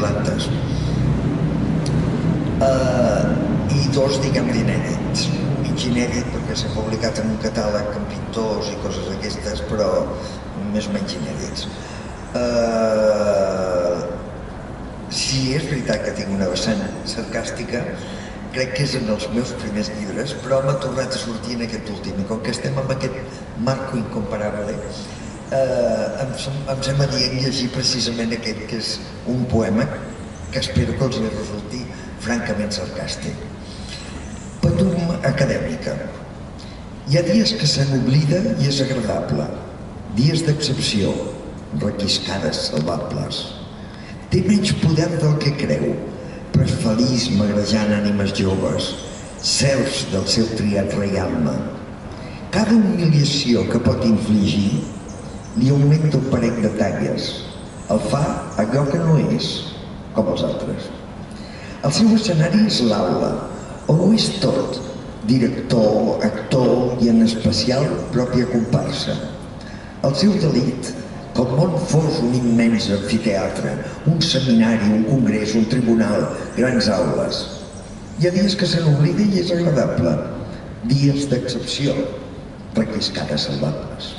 semblantes. I dos, diguem-ne, inèdits. Mig inèdit perquè s'ha publicat en un catàleg amb pintors i coses d'aquestes, però més o menys inèdits. Si és veritat que tinc una vessant sarcàstica, crec que és en els meus primers llibres, però m'ha tornat a sortir en aquest últim. I com que estem amb aquest marco incomparable, em sembla dient llegir precisament aquest, que és un poema que espero que els resulti francament sarcàstic. Patum acadèmica. Hi ha dies que se n'oblida i és agradable. Dies d'excepció, requiscades salvables. Té menys poder del que creu, però és feliç magrejant ànimes joves, serfs del seu triat reialme. Cada humiliació que pot infligir li augmenta un parell de talles. El fa allò que no és, com els altres. El seu escenari és l'aula, on ho és tot, director, actor i en especial pròpia comparsa. El seu delit, que el món fos un immens amfiteatre, un seminari, un congrés, un tribunal, grans aules. Hi ha dies que se n'oblida i és agradable, dies d'excepció, requiscades salvables.